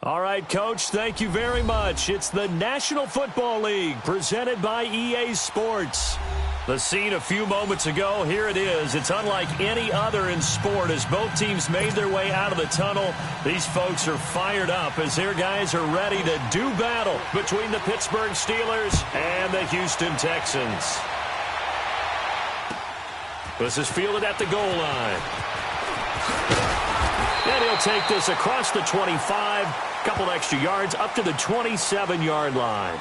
All right, Coach, thank you very much. It's the National Football League presented by EA Sports. The scene a few moments ago, here it is. It's unlike any other in sport as both teams made their way out of the tunnel. These folks are fired up as their guys are ready to do battle between the Pittsburgh Steelers and the Houston Texans. This is fielded at the goal line. And he'll take this across the 25, couple extra yards up to the 27-yard line.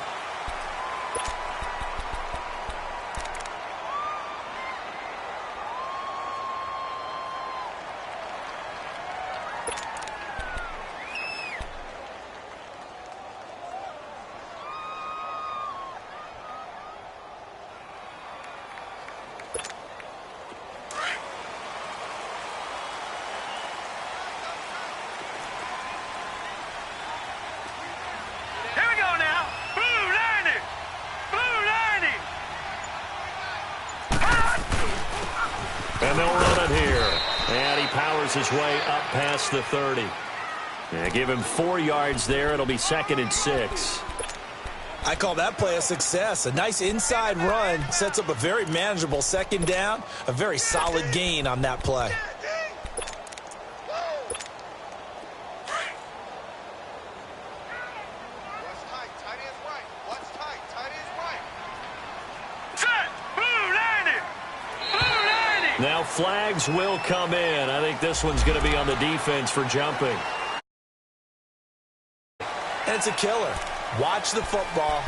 And they'll run it here. And he powers his way up past the 30. And give him 4 yards there. It'll be 2nd and 6. I call that play a success. A nice inside run sets up a very manageable 2nd down. A very solid gain on that play. Now flags will come in. I think this one's going to be on the defense for jumping. And it's a killer. Watch the football.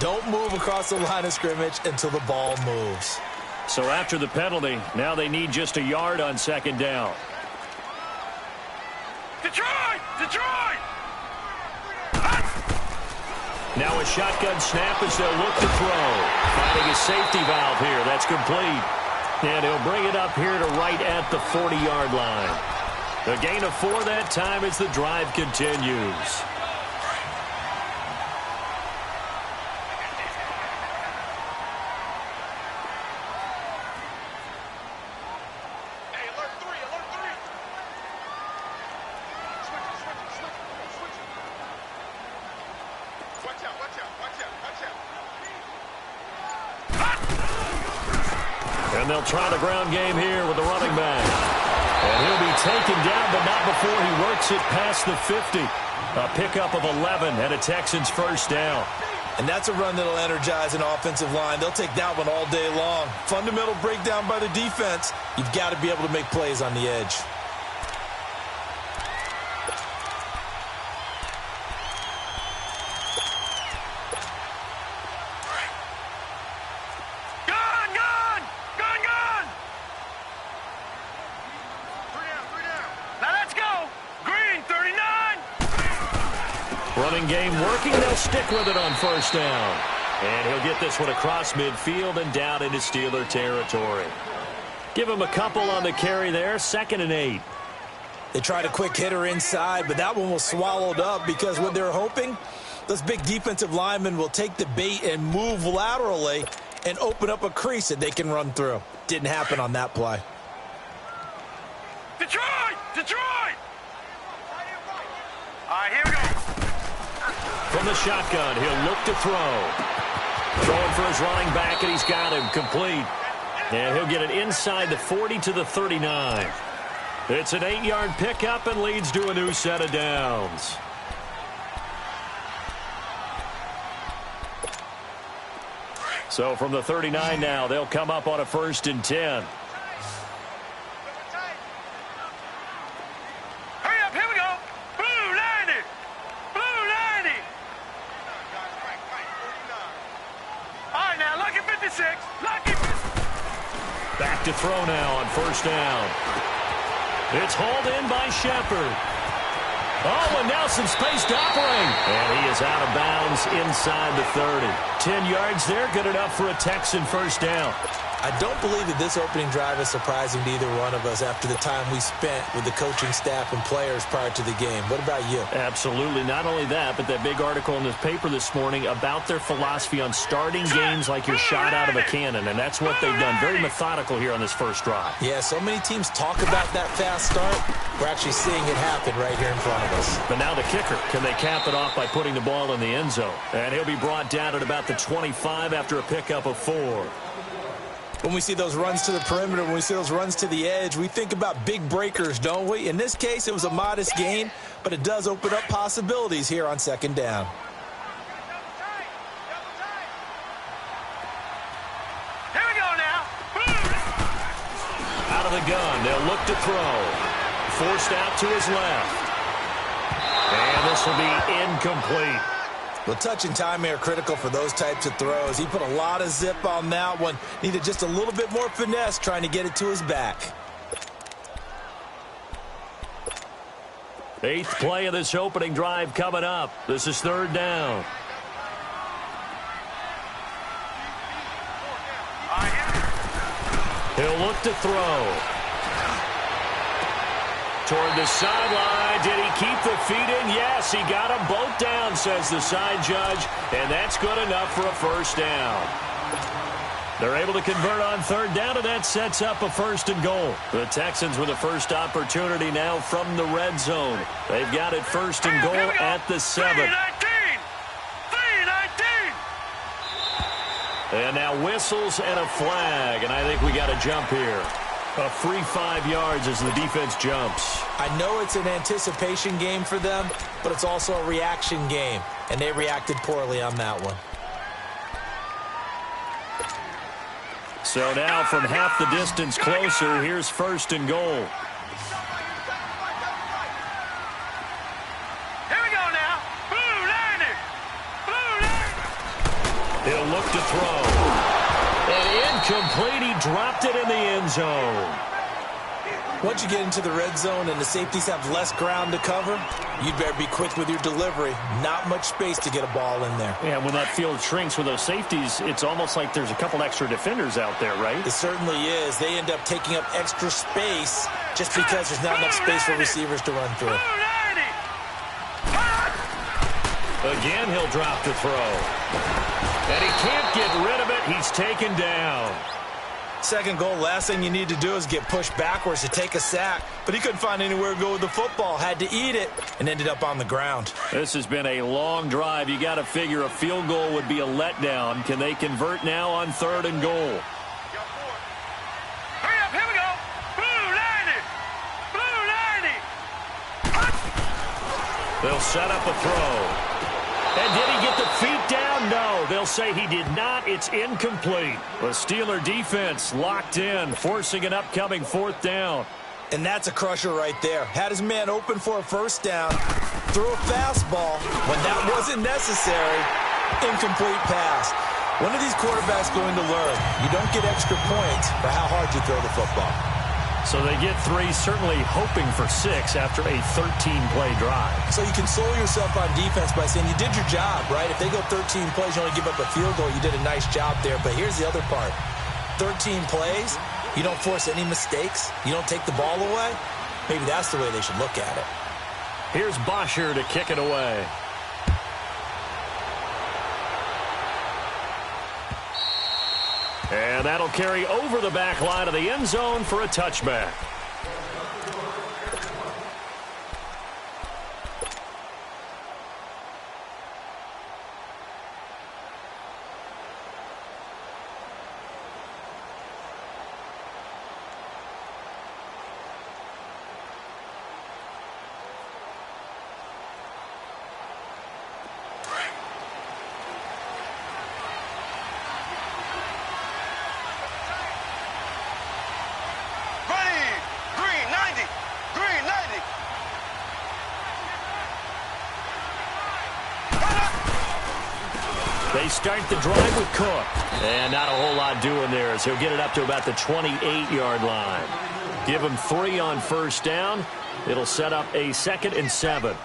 Don't move across the line of scrimmage until the ball moves. So after the penalty, now they need just a yard on 2nd down. Detroit! Detroit! Now a shotgun snap as they'll look to throw. Finding a safety valve here. That's complete. And he'll bring it up here to right at the 40-yard line. The gain of 4 that time as the drive continues. Hey, alert 3, alert 3. Switch. Watch out, watch out, watch out, watch out. And they'll try the ground game here with the running back. And he'll be taken down, but not before he works it past the 50. A pickup of 11 and a Texans first down. And that's a run that'll energize an offensive line. They'll take that one all day long. Fundamental breakdown by the defense. You've got to be able to make plays on the edge. Running game working. They'll stick with it on 1st down. And he'll get this one across midfield and down into Steeler territory. Give him a couple on the carry there. 2nd and 8. They tried a quick hitter inside, but that one was swallowed up because what they're hoping, those big defensive linemen will take the bait and move laterally and open up a crease that they can run through. Didn't happen on that play. Detroit! Detroit! All right, here we go. From the shotgun, he'll look to throw. Throwing for his running back, and he's got him complete. And he'll get it inside the 40 to the 39. It's an 8-yard pickup and leads to a new set of downs. So from the 39 now, they'll come up on a 1st and 10. Back to throw now on 1st down. It's hauled in by Shepard. Oh, and now some space to operate. And he is out of bounds inside the 30. 10 yards there, good enough for a Texan 1st down. I don't believe that this opening drive is surprising to either one of us after the time we spent with the coaching staff and players prior to the game. What about you? Absolutely. Not only that, but that big article in this paper this morning about their philosophy on starting games like you're shot out of a cannon, and that's what they've done. Very methodical here on this first drive. Yeah, so many teams talk about that fast start. We're actually seeing it happen right here in front of us. But now the kicker. Can they cap it off by putting the ball in the end zone? And he'll be brought down at about the 25 after a pickup of 4. When we see those runs to the perimeter, when we see those runs to the edge, we think about big breakers, don't we? In this case, it was a modest gain, but it does open up possibilities here on second down. Here we go now. Out of the gun, they'll look to throw. Forced out to his left. And this will be incomplete. Well, touch and timing are critical for those types of throws. He put a lot of zip on that one. Needed just a little bit more finesse trying to get it to his back. 8th play of this opening drive coming up. This is 3rd down. He'll look to throw. Toward the sideline. Did he keep the feet in? Yes, he got them both down, says the side judge. And that's good enough for a first down. They're able to convert on 3rd down, and that sets up a 1st and goal. The Texans with a first opportunity now from the red zone. They've got it 1st and goal at the 7. 3-19. And now whistles and a flag, and I think we got a jump here. A free 5 yards as the defense jumps. I know it's an anticipation game for them, but it's also a reaction game, and they reacted poorly on that one. So now from half the distance closer, here's 1st and goal. Here we go now. Blue 90. Blue 90. He'll look to throw. And incomplete. He dropped it in the end zone. Once you get into the red zone and the safeties have less ground to cover, you'd better be quick with your delivery. Not much space to get a ball in there. Yeah, when that field shrinks with those safeties, it's almost like there's a couple extra defenders out there, right? It certainly is. They end up taking up extra space just because there's not enough space for receivers to run through. Again, he'll drop the throw. And he can't get rid of it. He's taken down. 2nd goal, last thing you need to do is get pushed backwards to take a sack. But he couldn't find anywhere to go with the football. Had to eat it and ended up on the ground. This has been a long drive. You got to figure a field goal would be a letdown. Can they convert now on 3rd and goal? Hurry up, here we go. Blue 90. Blue 90. They'll set up a throw. And did he get the feet down? No, they'll say he did not. It's incomplete. The Steeler defense locked in, forcing an upcoming 4th down. And that's a crusher right there. Had his man open for a 1st down, threw a fastball when that wasn't necessary. Incomplete pass. When are these quarterbacks going to learn? You don't get extra points for how hard you throw the football. So they get 3, certainly hoping for 6 after a 13-play drive. So you console yourself on defense by saying you did your job, right? If they go 13 plays, you only give up a field goal, you did a nice job there. But here's the other part. 13 plays, you don't force any mistakes, you don't take the ball away. Maybe that's the way they should look at it. Here's Bosher to kick it away. And that'll carry over the back line of the end zone for a touchback. They start the drive with Cook. And not a whole lot doing there as he'll get it up to about the 28-yard line. Give him 3 on 1st down. It'll set up a 2nd and 7.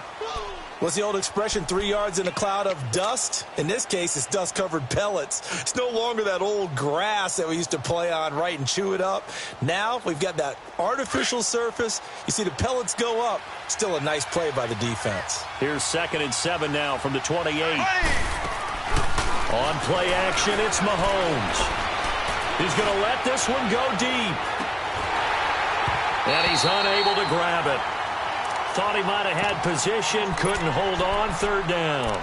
What's the old expression, 3 yards in a cloud of dust? In this case, it's dust-covered pellets. It's no longer that old grass that we used to play on, right, and chew it up. Now we've got that artificial surface. You see the pellets go up. Still a nice play by the defense. Here's 2nd and 7 now from the 28. On play action, it's Mahomes. He's going to let this one go deep. And he's unable to grab it. Thought he might have had position, couldn't hold on, 3rd down.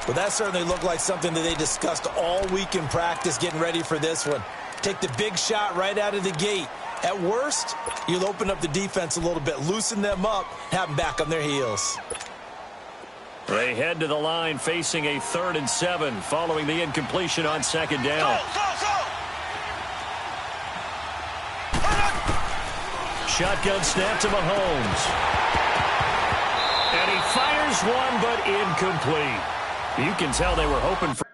Well, that certainly looked like something that they discussed all week in practice getting ready for this one. Take the big shot right out of the gate. At worst, you'll open up the defense a little bit, loosen them up, have them back on their heels. They head to the line facing a 3rd and 7 following the incompletion on 2nd down. Shotgun snap to Mahomes. And he fires one, but incomplete. You can tell they were hoping for...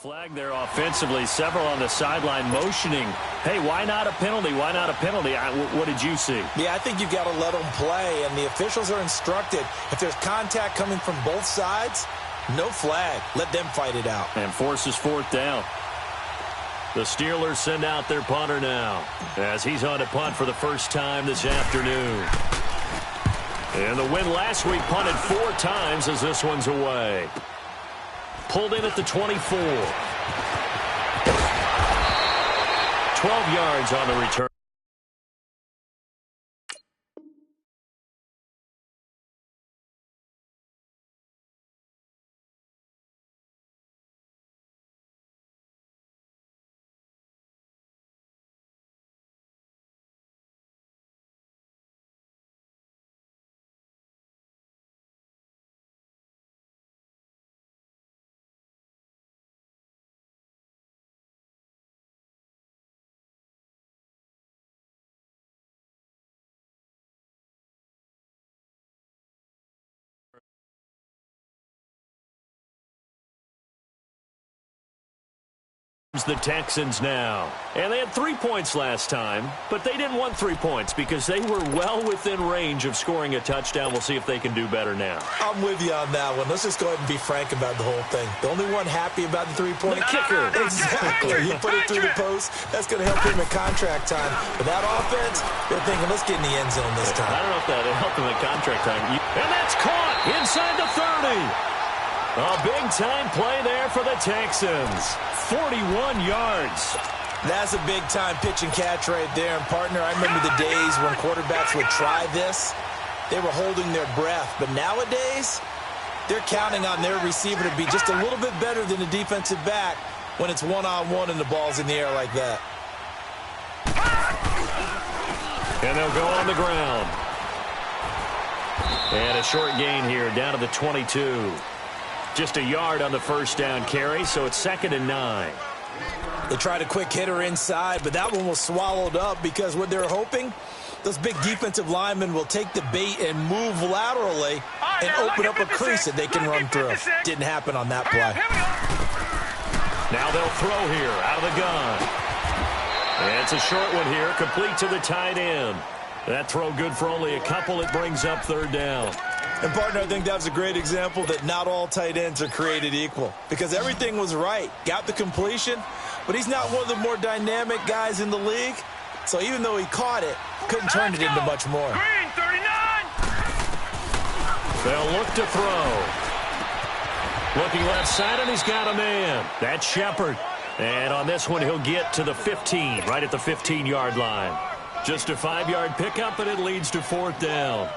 flag there offensively. Several on the sideline motioning. Hey, why not a penalty? Why not a penalty? What did you see? Yeah, I think you've got to let them play, and the officials are instructed. If there's contact coming from both sides, no flag. Let them fight it out. And forces 4th down. The Steelers send out their punter now as he's on to punt for the first time this afternoon. And the win last week punted 4 times as this one's away. Pulled in at the 24. 12 yards on the return. The Texans now. And they had 3 points last time, but they didn't want 3 points because they were well within range of scoring a touchdown. We'll see if they can do better now. I'm with you on that one. Let's just go ahead and be frank about the whole thing. The only one happy about the three-point kicker. Exactly. You put it through the post. That's going to help him in contract time. But that offense, they're thinking, let's get in the end zone this time. I don't know if that helped him in contract time. And that's caught inside the 30. A big-time play there for the Texans. 41 yards. That's a big-time pitch and catch right there. And, partner, I remember the days when quarterbacks would try this. They were holding their breath. But nowadays, they're counting on their receiver to be just a little bit better than the defensive back when it's one-on-one and the ball's in the air like that. And they'll go on the ground. And a short gain here down to the 22. Just a yard on the first down carry, so it's 2nd and 9. They tried a quick hitter inside, but that one was swallowed up because what they're hoping, those big defensive linemen will take the bait and move laterally and open up a crease that they can run through. Didn't happen on that play. Now they'll throw here out of the gun. And it's a short one here, complete to the tight end. That throw good for only a couple. It brings up 3rd down. And, partner, I think that was a great example that not all tight ends are created equal because everything was right. Got the completion, but he's not one of the more dynamic guys in the league. So even though he caught it, couldn't turn it into much more. Green, 39. They'll look to throw. Looking left side, and he's got a man. That's Shepard. And on this one, he'll get to the 15, right at the 15-yard line. Just a 5-yard pickup, and it leads to 4th down.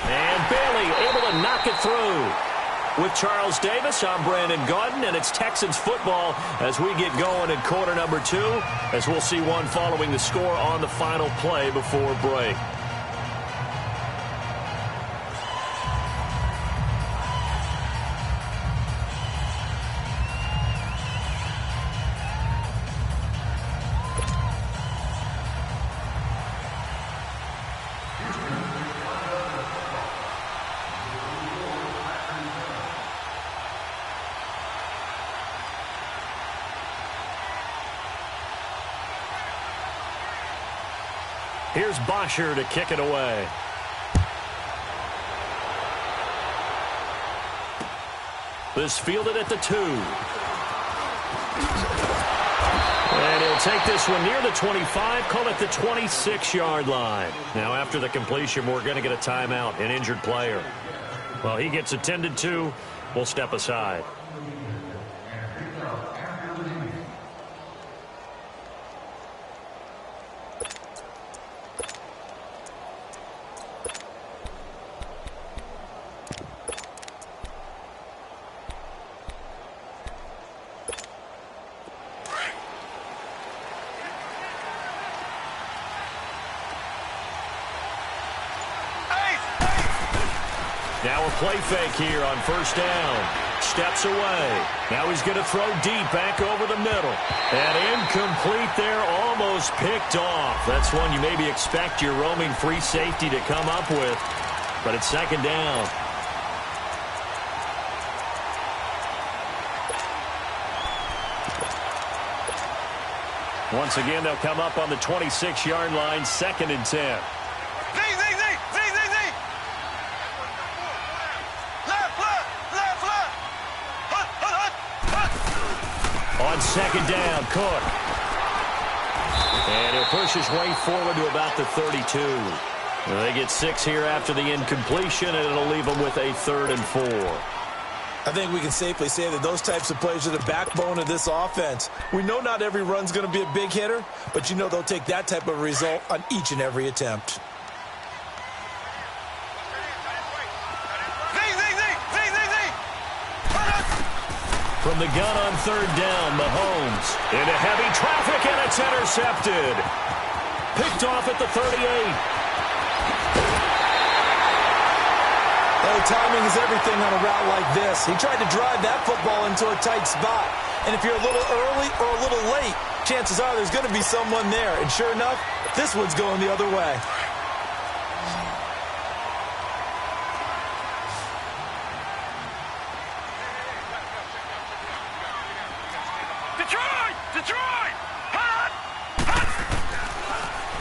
And Bailey able to knock it through. With Charles Davis, I'm Brandon Gaudin, and it's Texans football as we get going in quarter number 2, as we'll see one following the score on the final play before break. Here's Bosher to kick it away. This fielded at the 2. And he'll take this one near the 25, call it the 26-yard line. Now, after the completion, we're going to get a timeout, an injured player. Well, he gets attended to. We'll step aside. Now a play fake here on first down. Steps away. Now he's going to throw deep back over the middle. And incomplete there, almost picked off. That's one you maybe expect your roaming free safety to come up with. But it's second down. Once again, they'll come up on the 26-yard line, 2nd and 10. On second down, Cook. And he'll push his way forward to about the 32. They get 6 here after the incompletion, and it'll leave them with a 3rd and 4. I think we can safely say that those types of plays are the backbone of this offense. We know not every run's going to be a big hitter, but you know they'll take that type of result on each and every attempt. From the gun on 3rd down, Mahomes into heavy traffic, and it's intercepted. Picked off at the 38. Well, timing is everything on a route like this. He tried to drive that football into a tight spot. And if you're a little early or a little late, chances are there's going to be someone there. And sure enough, this one's going the other way.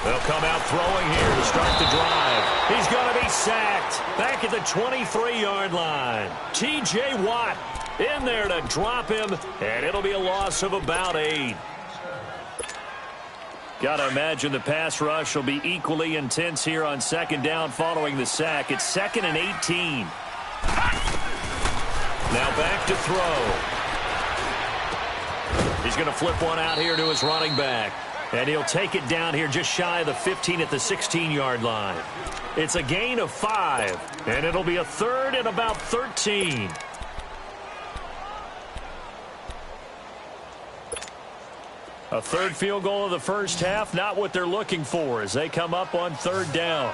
They'll come out throwing here to start the drive. He's going to be sacked back at the 23-yard line. T.J. Watt in there to drop him, and it'll be a loss of about 8. Got to imagine the pass rush will be equally intense here on 2nd down following the sack. It's 2nd and 18. Now back to throw. He's going to flip one out here to his running back. And he'll take it down here just shy of the 15 at the 16-yard line. It's a gain of 5, and it'll be a 3rd and about 13. A 3rd field goal of the first half, not what they're looking for as they come up on 3rd down.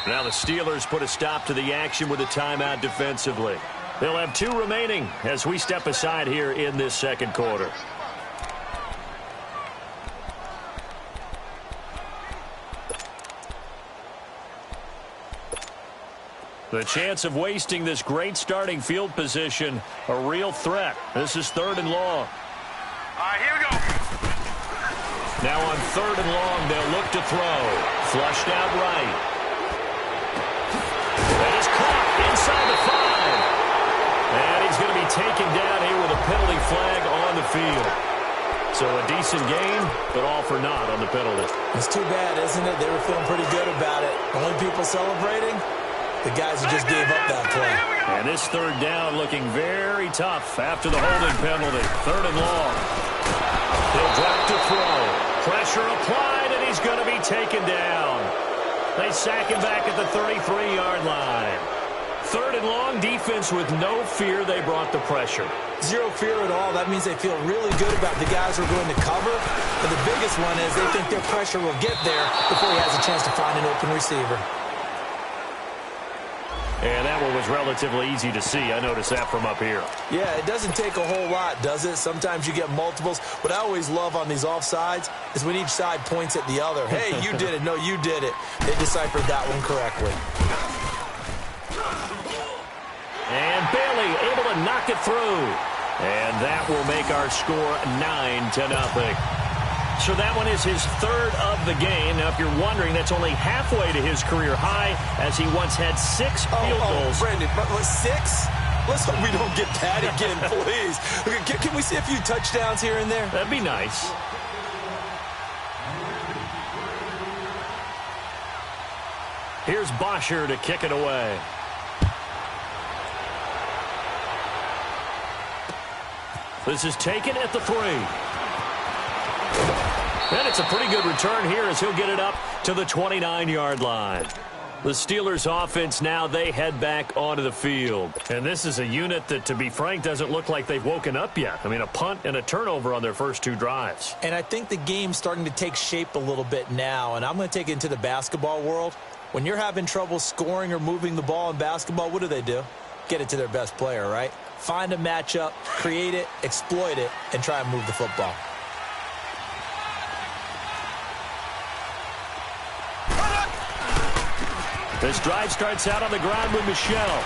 Now the Steelers put a stop to the action with a timeout defensively. They'll have 2 remaining as we step aside here in this 2nd quarter. The chance of wasting this great starting field position, a real threat. This is 3rd and long. All right, here we go. Now on 3rd and long, they'll look to throw. Flushed out right. That is caught inside the 5. And he's going to be taken down here with a penalty flag on the field. So a decent game, but all for naught on the penalty. It's too bad, isn't it? They were feeling pretty good about it. Only people celebrating, the guys who just gave up that play. And this 3rd down looking very tough after the holding penalty. 3rd and long. He'll drop to throw. Pressure applied, and he's going to be taken down. They sack him back at the 33-yard line. 3rd and long, defense with no fear. They brought the pressure. Zero fear at all. That means they feel really good about the guys who are going to cover. But the biggest one is they think their pressure will get there before he has a chance to find an open receiver. And that one was relatively easy to see. I noticed that from up here. Yeah, it doesn't take a whole lot, does it? Sometimes you get multiples. What I always love on these offsides is when each side points at the other. Hey, you did it. No, you did it. They deciphered that one correctly. And Bailey able to knock it through. And that will make our score 9-0. So that one is his third of the game. Now, if you're wondering, that's only halfway to his career high, as he once had 6 field goals. Brendan, 6? Let's hope we don't get that again, please. Can we see a few touchdowns here and there? That'd be nice. Here's Bosher to kick it away. This is taken at the 3. And it's a pretty good return here as he'll get it up to the 29-yard line. The Steelers offense now, they head back onto the field. And this is a unit that, to be frank, doesn't look like they've woken up yet. I mean, a punt and a turnover on their first 2 drives. And I think the game's starting to take shape a little bit now. And I'm going to take it into the basketball world. When you're having trouble scoring or moving the ball in basketball, what do? Get it to their best player, right? Find a matchup, create it, exploit it, and try and move the football. This drive starts out on the ground with Michelle.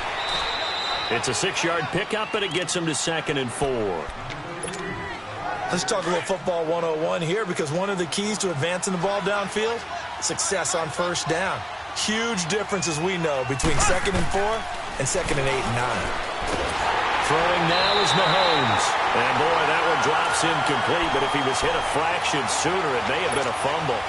It's a 6-yard pickup, but it gets him to 2nd and 4. Let's talk a little football 101 here, because one of the keys to advancing the ball downfield, success on first down. Huge difference, as we know, between 2nd and 4 and 2nd and 8 and 9. Throwing now is Mahomes. And, boy, that one drops incomplete, but if he was hit a fraction sooner, it may have been a fumble.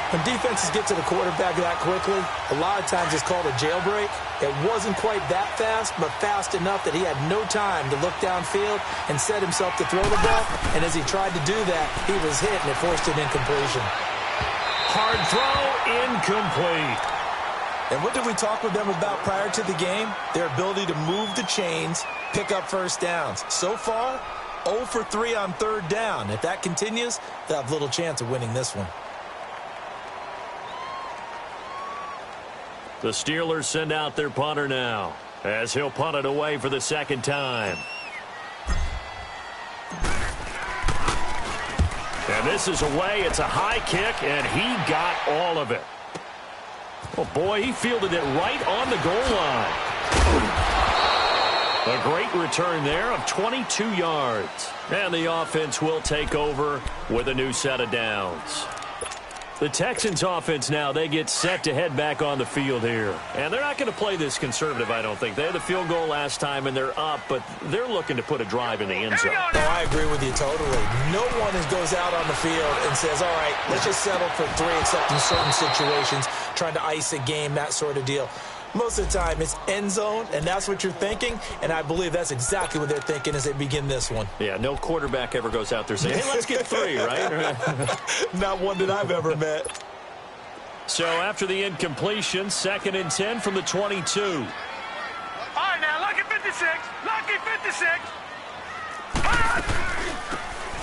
When defenses get to the quarterback that quickly, a lot of times it's called a jailbreak. It wasn't quite that fast, but fast enough that he had no time to look downfield and set himself to throw the ball. And as he tried to do that, he was hit, and it forced an incompletion. Hard throw, incomplete. And what did we talk with them about prior to the game? Their ability to move the chains, pick up first downs. So far, 0 for 3 on 3rd down. If that continues, they'll have little chance of winning this one. The Steelers send out their punter now, as he'll punt it away for the 2nd time. And this is away. It's a high kick, and he got all of it. Oh, boy, he fielded it right on the goal line. A great return there of 22 yards. And the offense will take over with a new set of downs. The Texans offense now, they get set to head back on the field here. And they're not going to play this conservative, I don't think. They had the field goal last time, and they're up, but they're looking to put a drive in the end zone. Oh, I agree with you totally. No one goes out on the field and says, all right, let's just settle for 3, except in certain situations, trying to ice a game, that sort of deal. Most of the time, it's end zone, and that's what you're thinking, and I believe that's exactly what they're thinking as they begin this one. Yeah, no quarterback ever goes out there saying, hey, let's get 3, right? Not one that I've ever met. So after the incompletion, 2nd and 10 from the 22. All right, now, lucky 56. Lucky 56.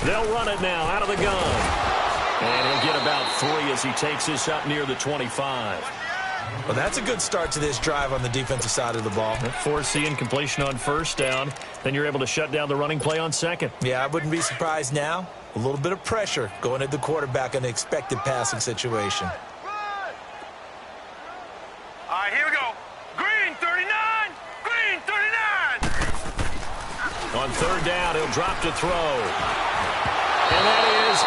They'll run it now out of the gun. And he'll get about 3 as he takes this up near the 25. Well, that's a good start to this drive on the defensive side of the ball. Force the incompletion on first down. Then you're able to shut down the running play on 2nd. Yeah, I wouldn't be surprised now. A little bit of pressure going at the quarterback in the expected passing situation. All right, here we go. Green 39. Green 39. On 3rd down, he'll drop to throw. And that is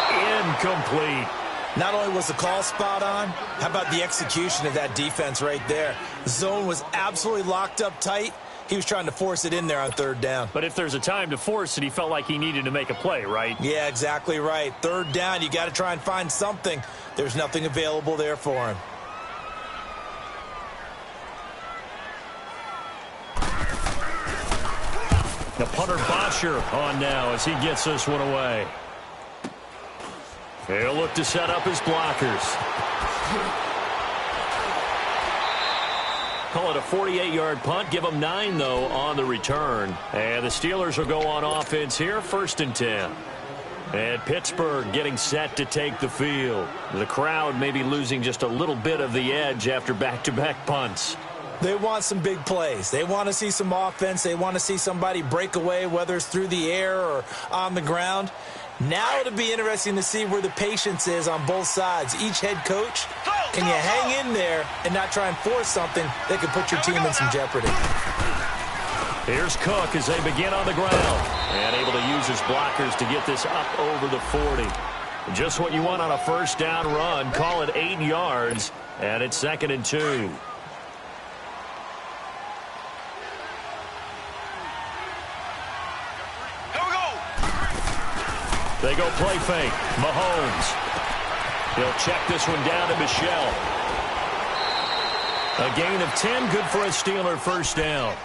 incomplete. Not only was the call spot on, how about the execution of that defense right there? The zone was absolutely locked up tight. He was trying to force it in there on 3rd down. But if there's a time to force it, he felt like he needed to make a play, right? Yeah, exactly right. 3rd down, you got to try and find something. There's nothing available there for him. The punter Bosher on now as he gets this one away. He'll look to set up his blockers. Call it a 48-yard punt. Give them 9, though, on the return. And the Steelers will go on offense here, 1st and 10. And Pittsburgh getting set to take the field. The crowd maybe losing just a little bit of the edge after back-to-back punts. They want some big plays. They want to see some offense. They want to see somebody break away, whether it's through the air or on the ground. Now it'll be interesting to see where the patience is on both sides. Each head coach, can you hang in there and not try and force something that could put your team in some jeopardy? Here's Cook as they begin on the ground. And able to use his blockers to get this up over the 40. Just what you want on a first down run. Call it 8 yards, and it's 2nd and 2. Here we go. They go play fake. Mahomes. He'll check this one down to Michelle. A gain of 10, good for a Steeler first down.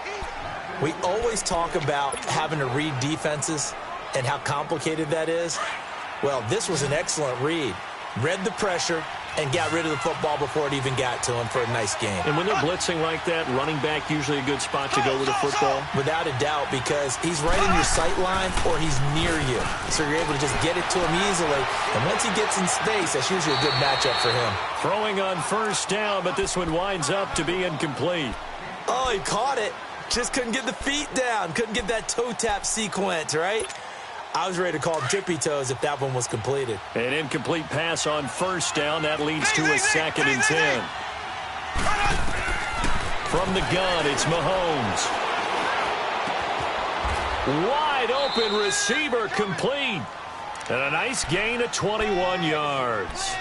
We always talk about having to read defenses and how complicated that is. Well, this was an excellent read. Read the pressure and got rid of the football before it even got to him for a nice game. And when they're blitzing like that, running back usually a good spot to go with the football? Without a doubt, because he's right in your sight line or he's near you. So you're able to just get it to him easily. And once he gets in space, that's usually a good matchup for him. Throwing on first down, but this one winds up to be incomplete. Oh, he caught it. Just couldn't get the feet down. Couldn't get that toe tap sequence, right? I was ready to call him tippy toes if that one was completed. An incomplete pass on first down. That leads to a 2nd and 10. From the gun, it's Mahomes. Wide open receiver complete. And a nice gain of 21 yards.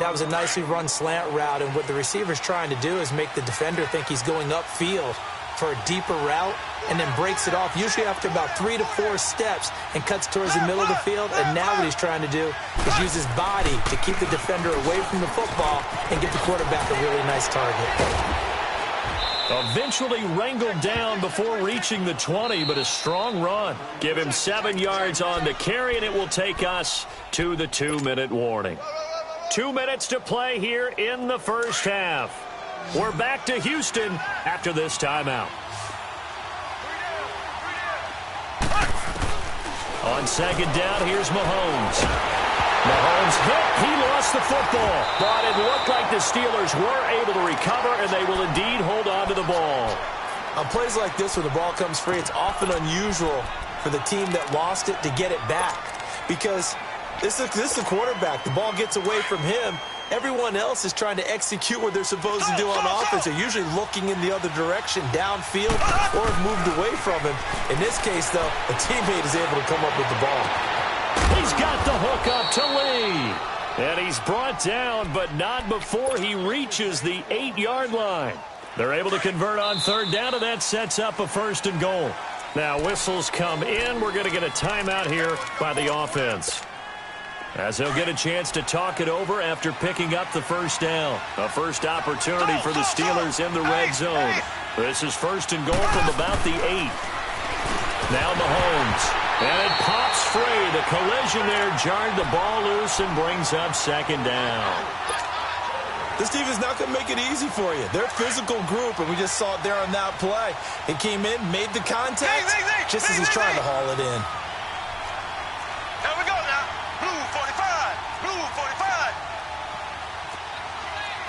That was a nicely run slant route, and what the receiver's trying to do is make the defender think he's going upfield for a deeper route, and then breaks it off, usually after about 3 to 4 steps, and cuts towards the middle of the field. And now what he's trying to do is use his body to keep the defender away from the football and get the quarterback a really nice target. Eventually wrangled down before reaching the 20, but a strong run. Give him 7 yards on the carry, and it will take us to the 2-minute warning. 2 minutes to play here in the first half. We're back to Houston after this timeout. On second down, here's Mahomes. Mahomes hit. He lost the football. But it looked like the Steelers were able to recover, and they will indeed hold on to the ball. On plays like this, when the ball comes free, it's often unusual for the team that lost it to get it back. Because this is the quarterback. The ball gets away from him. Everyone else is trying to execute what they're supposed to do on offense. They're usually looking in the other direction, downfield, or have moved away from him. In this case, though, a teammate is able to come up with the ball. He's got the hook up to Lee. And he's brought down, but not before he reaches the 8-yard line. They're able to convert on third down, and that sets up a 1st and goal. Now whistles come in. We're going to get a timeout here by the offense, as he'll get a chance to talk it over after picking up the first down. A first opportunity for the Steelers in the red zone. This is 1st and goal from about the 8. Now Mahomes. And it pops free. The collision there jarred the ball loose and brings up 2nd down. This team is not going to make it easy for you. They're a physical group, and we just saw it there on that play. He came in, made the contact, just as he's trying to haul it in. Here we go now. Blue 45. Blue 45.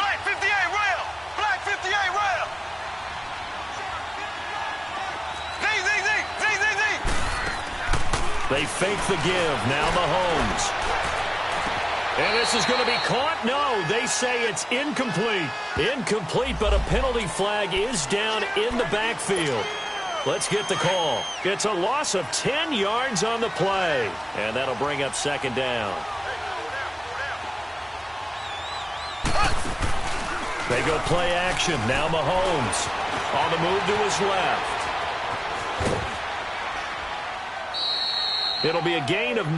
Black 58 rail. Black 58 rail. They fake the give. Now Mahomes. And this is going to be caught. No, they say it's incomplete. Incomplete, but a penalty flag is down in the backfield. Let's get the call. It's a loss of 10 yards on the play. And that'll bring up 2nd down. They go play action. Now Mahomes on the move to his left. It'll be a gain of 9,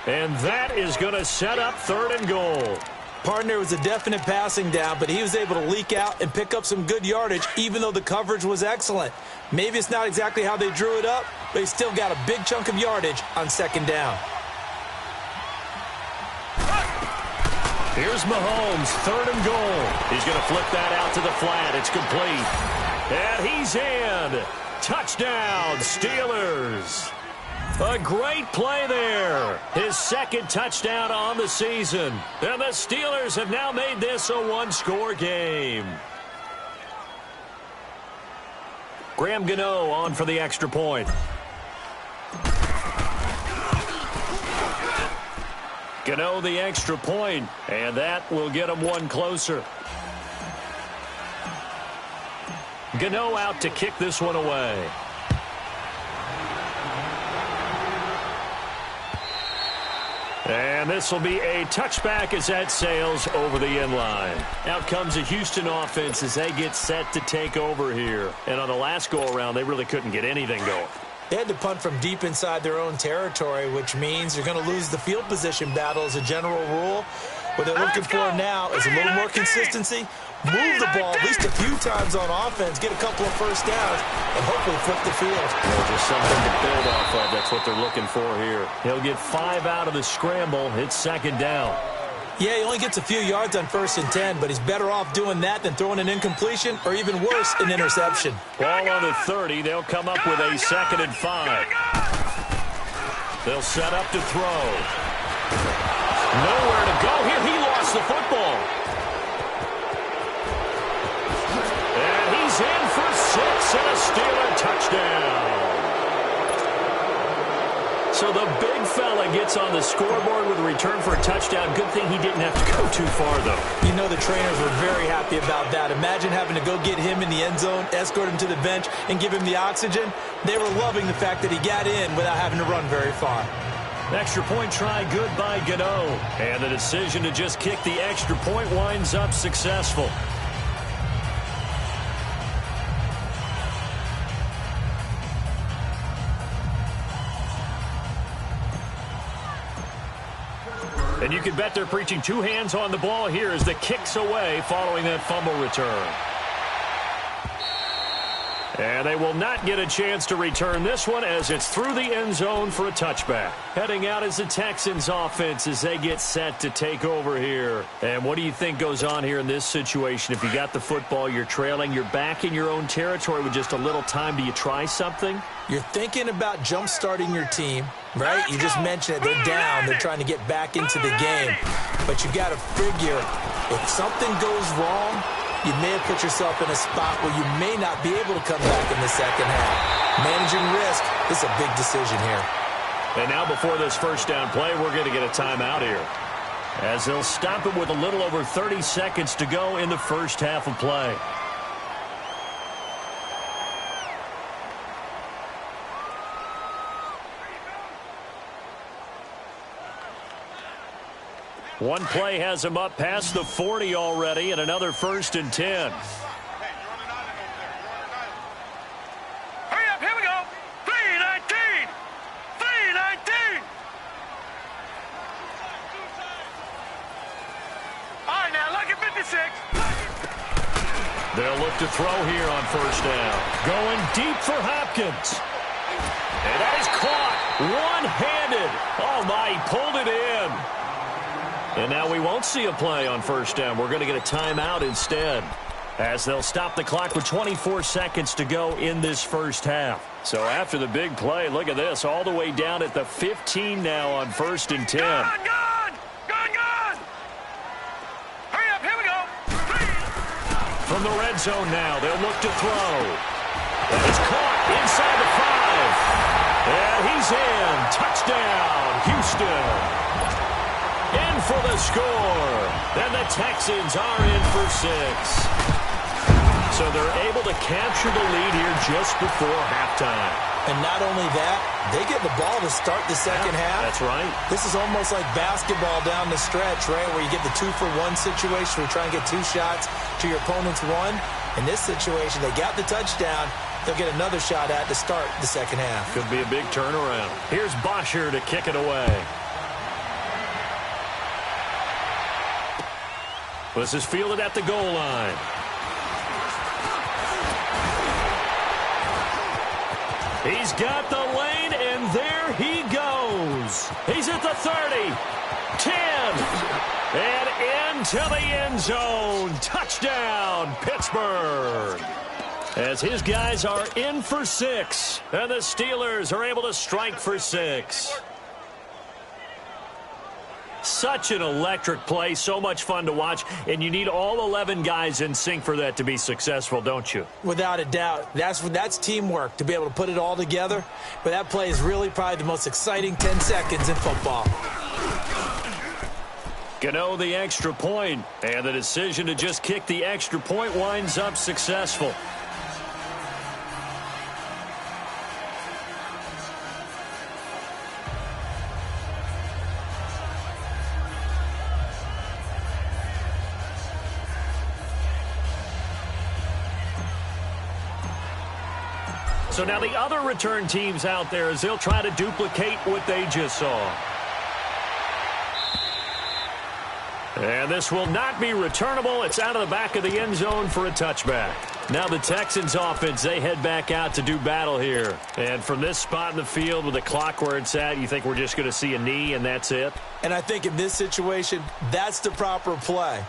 and that is going to set up 3rd and goal. Partner was a definite passing down, but he was able to leak out and pick up some good yardage, even though the coverage was excellent. Maybe it's not exactly how they drew it up, but he still got a big chunk of yardage on 2nd down. Here's Mahomes, 3rd and goal. He's going to flip that out to the flat. It's complete. And he's in. Touchdown, Steelers. A great play there. His 2nd touchdown on the season. And the Steelers have now made this a 1-score game. Graham Gano on for the extra point. Gano the extra point, and that will get him one closer. Gano out to kick this one away. And this will be a touchback as that sails over the end line. Out comes the Houston offense as they get set to take over here. And on the last go-around, they really couldn't get anything going. They had to punt from deep inside their own territory, which means you're going to lose the field position battle as a general rule. What they're looking for now is a little more consistency, move the ball at least a few times on offense, get a couple of first downs, and hopefully flip the field. Well, just something to build off of. That's what they're looking for here. He'll get 5 out of the scramble. It's second down. Yeah, he only gets a few yards on 1st and 10, but he's better off doing that than throwing an incompletion or even worse, an interception. Ball on the 30. They'll come up with a 2nd and 5. They'll set up to throw. Nowhere to go here. He lost the football. And he's in for 6 and a Steeler touchdown. So the big fella gets on the scoreboard with a return for a touchdown. Good thing he didn't have to go too far, though. You know the trainers were very happy about that. Imagine having to go get him in the end zone, escort him to the bench, and give him the oxygen. They were loving the fact that he got in without having to run very far. Extra point try good by Gano. And the decision to just kick the extra point winds up successful. And you can bet they're preaching 2 hands on the ball here as the kick's away following that fumble return. And they will not get a chance to return this one as it's through the end zone for a touchback. Heading out is the Texans offense as they get set to take over here. And what do you think goes on here in this situation? If you got the football, you're trailing, you're back in your own territory with just a little time. Do you try something? You're thinking about jump-starting your team, right? You just mentioned it. They're down. They're trying to get back into the game. But you got to figure if something goes wrong, you may have put yourself in a spot where you may not be able to come back in the second half. Managing risk is a big decision here. And now before this first down play, we're going to get a timeout here, as they'll stop it with a little over 30 seconds to go in the first half of play. One play has him up past the 40 already, and another 1st and 10. Hurry up, here we go. 3:19. 3:19. All right, now look at 56. They'll look to throw here on 1st down. Going deep for Hopkins. And that is caught one-handed. Oh, my, he pulled it in. And now we won't see a play on 1st down. We're going to get a timeout instead, as they'll stop the clock with 24 seconds to go in this first half. So after the big play, look at this, all the way down at the 15 now on 1st and 10. Gone. Hurry up, here we go. From the red zone now, they'll look to throw. And he's caught inside the 5. And he's in. Touchdown, Houston. In for the score. And the Texans are in for 6. So they're able to capture the lead here just before halftime. And not only that, they get the ball to start the second half. That's right. This is almost like basketball down the stretch, right, where you get the 2-for-1 situation where you try and get 2 shots to your opponent's 1. In this situation, they got the touchdown. They'll get another shot at to start the second half. Could be a big turnaround. Here's Bosher to kick it away. This is fielded at the goal line. He's got the lane, and there he goes. He's at the 30, 10, and into the end zone. Touchdown, Pittsburgh. As his guys are in for 6, and the Steelers are able to strike for 6. Such an electric play, so much fun to watch, and you need all 11 guys in sync for that to be successful, don't you? Without a doubt. That's teamwork, to be able to put it all together. But that play is really probably the most exciting 10 seconds in football. Gano the extra point, and the decision to just kick the extra point winds up successful. So now the other return teams out there as they'll try to duplicate what they just saw. And this will not be returnable. It's out of the back of the end zone for a touchback. Now the Texans offense, they head back out to do battle here. And from this spot in the field with the clock where it's at, you think we're just going to see a knee and that's it? And I think in this situation, that's the proper play.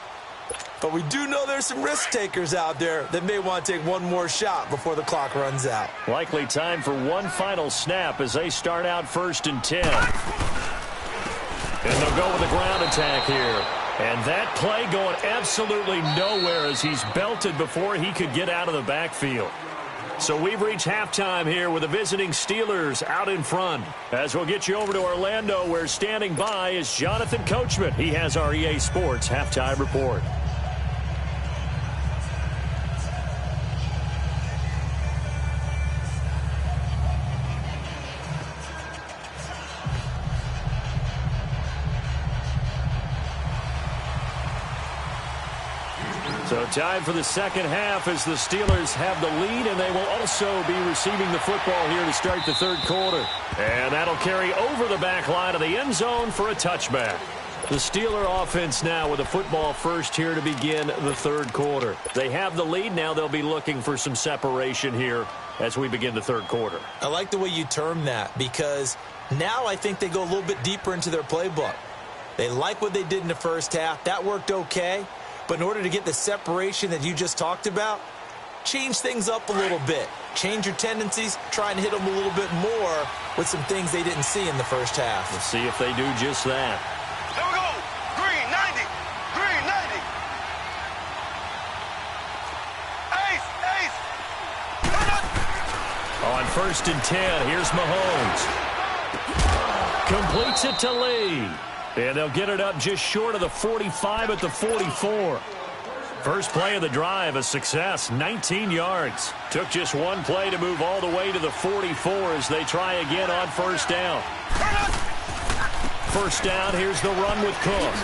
But we do know there's some risk takers out there that may want to take one more shot before the clock runs out. Likely time for one final snap as they start out 1st and 10. And they'll go with a ground attack here. And that play going absolutely nowhere as he's belted before he could get out of the backfield. So we've reached halftime here with the visiting Steelers out in front. As we'll get you over to Orlando, where standing by is Jonathan Coachman. He has our EA Sports halftime report. So time for the second half as the Steelers have the lead, and they will also be receiving the football here to start the third quarter. And that'll carry over the back line of the end zone for a touchback. The Steeler offense now with the football first here to begin the third quarter. They have the lead. Now they'll be looking for some separation here as we begin the third quarter. I like the way you term that because now I think they go a little bit deeper into their playbook. They like what they did in the first half. That worked okay. But in order to get the separation that you just talked about, change things up a little bit. Change your tendencies, try and hit them a little bit more with some things they didn't see in the first half. We'll see if they do just that. There we go. Green 90. Green 90. Ace. On 1st and 10, here's Mahomes. Completes it to Lee. And they'll get it up just short of the 45 at the 44. First play of the drive, a success, 19 yards. Took just one play to move all the way to the 44 as they try again on first down. First down, here's the run with Cook.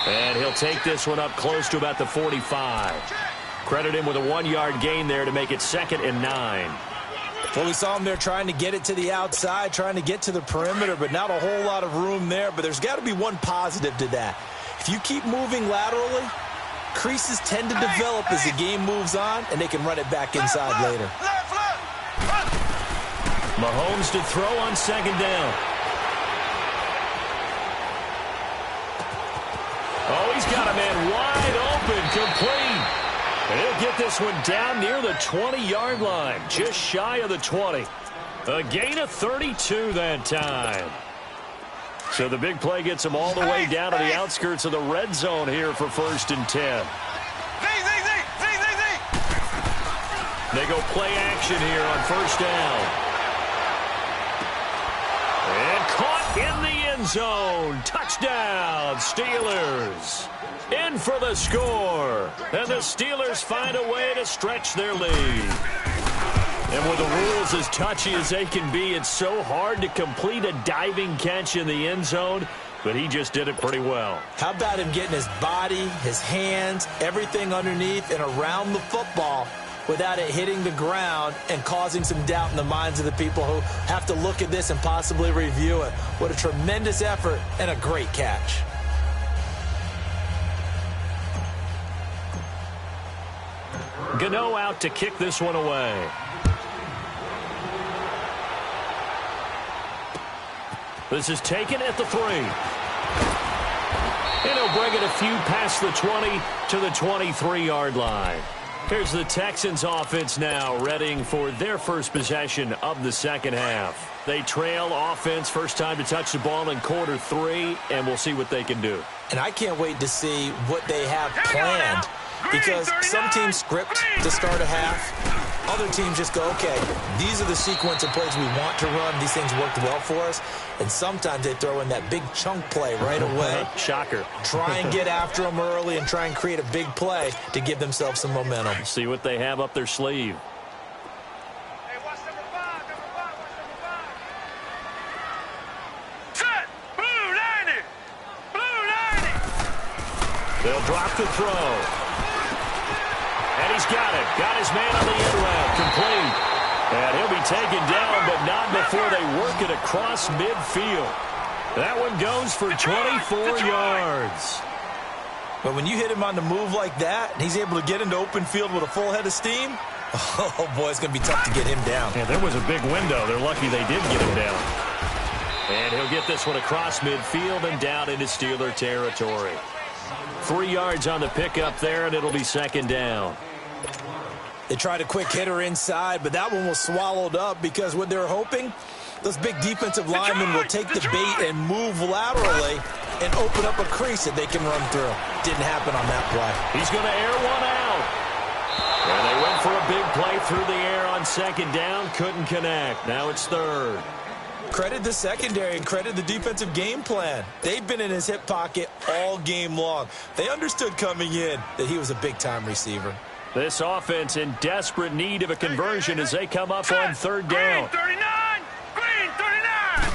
And he'll take this one up close to about the 45. Credit him with a 1-yard gain there to make it 2nd and 9. Well, we saw him there trying to get it to the outside, trying to get to the perimeter, but not a whole lot of room there. But there's got to be one positive to that. If you keep moving laterally, creases tend to develop as the game moves on, and they can run it back inside later. Mahomes to throw on 2nd down. Oh, he's got a man wide open, complete. And he'll get this one down near the 20-yard line, just shy of the 20. A gain of 32 that time. So the big play gets him all the way down to the outskirts of the red zone here for 1st and 10. They go play action here on 1st down. And caught in the end zone. Touchdown, Steelers. In for the score. And the Steelers find a way to stretch their lead. And with the rules as touchy as they can be, it's so hard to complete a diving catch in the end zone, but he just did it pretty well. How about him getting his body, his hands, everything underneath and around the football without it hitting the ground and causing some doubt in the minds of the people who have to look at this and possibly review it. What a tremendous effort and a great catch. Gano out to kick this one away. This is taken at the 3. And he'll bring it a few past the 20 to the 23-yard line. Here's the Texans offense now readying for their first possession of the second half. They trail offense, first time to touch the ball in quarter 3, and we'll see what they can do. And I can't wait to see what they have planned, because some teams script to start a half. Other teams just go, okay, these are the sequence of plays we want to run. These things worked well for us. And sometimes they throw in that big chunk play right away. Shocker. Try and get after them early and try and create a big play to give themselves some momentum. See what they have up their sleeve. Hey, watch number 5, Set! Blue 90! Blue 90! They'll drop the throw. And he's got it. Got his man on the end route. Complete. And he'll be taken down, but not before they work it across midfield. That one goes for 24 yards. But when you hit him on the move like that, and he's able to get into open field with a full head of steam, oh, boy, it's going to be tough to get him down. Yeah, there was a big window. They're lucky they did get him down. And he'll get this one across midfield and down into Steeler territory. 3 yards on the pickup there, and it'll be second down. They tried a quick hitter inside, but that one was swallowed up because what they're hoping, those big defensive linemen will take the bait and move laterally and open up a crease that they can run through. Didn't happen on that play. He's going to air one out. And they went for a big play through the air on second down. Couldn't connect. Now it's third. Credit the secondary and credit the defensive game plan. They've been in his hip pocket all game long. They understood coming in that he was a big-time receiver. This offense in desperate need of a conversion as they come up on third down. Green 39! Green 39!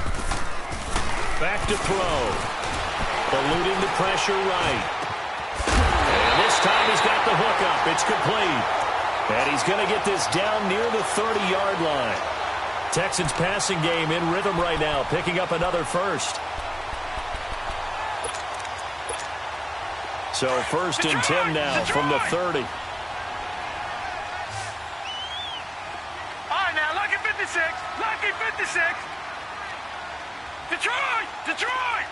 Back to throw. Eluding the pressure right. And this time he's got the hook up. It's complete. And he's going to get this down near the 30-yard line. Texans passing game in rhythm right now, picking up another first. So first and 10 now from the 30. All right, now, lucky 56. Lucky 56. Detroit! Detroit!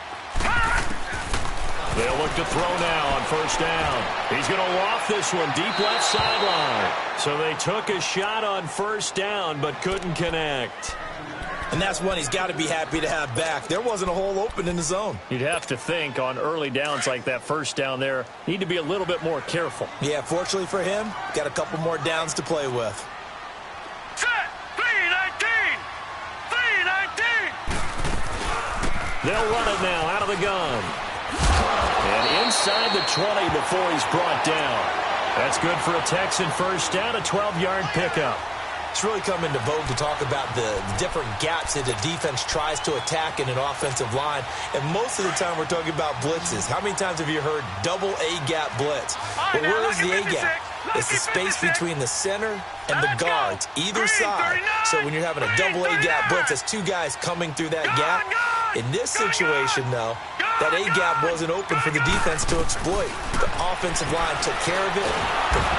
They'll look to throw now on first down. He's going to loft this one deep left sideline. So they took a shot on first down but couldn't connect. And that's one he's got to be happy to have back. There wasn't a hole open in the zone. You'd have to think on early downs like that first down there, need to be a little bit more careful. Yeah, fortunately for him, got a couple more downs to play with. Set! 319! 319! They'll run it now out of the gun. And inside the 20 before he's brought down. That's good for a Texan first down, a 12-yard pickup. It's really come into vogue to talk about the different gaps that the defense tries to attack in an offensive line. And most of the time we're talking about blitzes. How many times have you heard double A-gap blitz? Well, where is the A-gap? It's the space between the center and the guards, either side. So when you're having a double A-gap blitz, that's two guys coming through that gap. In this situation, though, that A-gap wasn't open for the defense to exploit. The offensive line took care of it.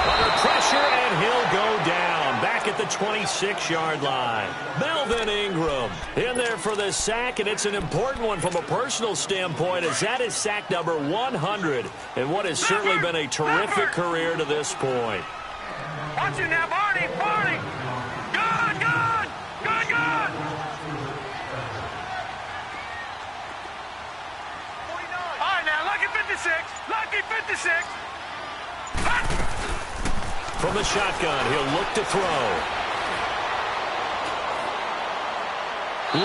Under pressure, and he'll go down. Back at the 26-yard line. Melvin Ingram in there for the sack, and it's an important one from a personal standpoint, as that is sack number 100, and what has certainly been a terrific career to this point. Watch it now, Barney! Barney! Good! Good! Good! Good! All right, now, lucky 56! Lucky 56! From the shotgun, he'll look to throw.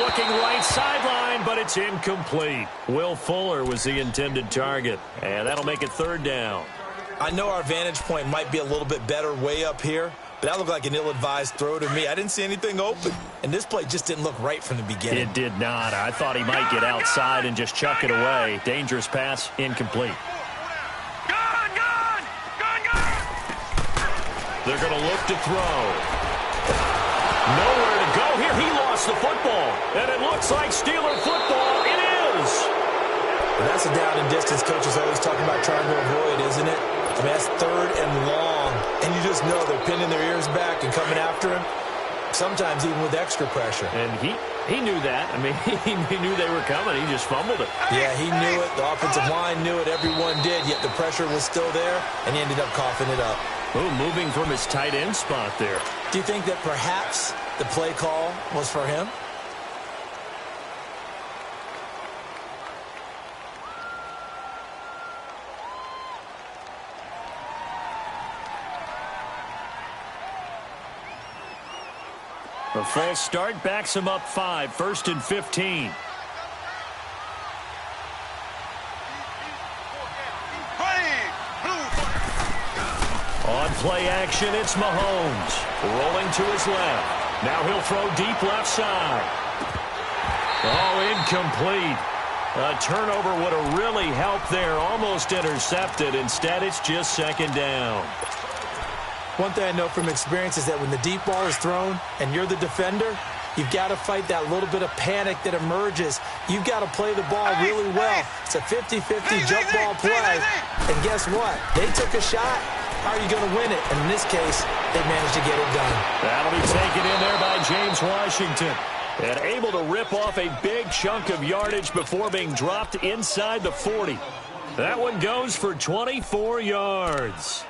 Looking right sideline, but it's incomplete. Will Fuller was the intended target, and that'll make it third down. I know our vantage point might be a little bit better way up here, but that looked like an ill-advised throw to me. I didn't see anything open, and this play just didn't look right from the beginning. It did not. I thought he might get outside and just chuck it away. Dangerous pass, incomplete. They're going to look to throw. Nowhere to go here. He lost the football. And it looks like Steeler football. It is. Well, that's a down and distance coach is always talking about trying to avoid, isn't it? I mean, that's third and long. And you just know they're pinning their ears back and coming after him, sometimes even with extra pressure. And he knew that. I mean, he knew they were coming. He just fumbled it. Yeah, he knew it. The offensive line knew it. Everyone did, yet the pressure was still there, and he ended up coughing it up. Oh, moving from his tight end spot there. Do you think that perhaps the play call was for him? The false start backs him up 5, first and 15. On play action, it's Mahomes. Rolling to his left. Now he'll throw deep left side. Oh, incomplete. A turnover would have really helped there. Almost intercepted. Instead, it's just second down. One thing I know from experience is that when the deep ball is thrown and you're the defender, you've got to fight that little bit of panic that emerges. You've got to play the ball really well. It's a 50-50 jump ball play. And guess what? They took a shot. How are you going to win it? And in this case, they managed to get it done. That'll be taken in there by James Washington. And able to rip off a big chunk of yardage before being dropped inside the 40. That one goes for 24 yards.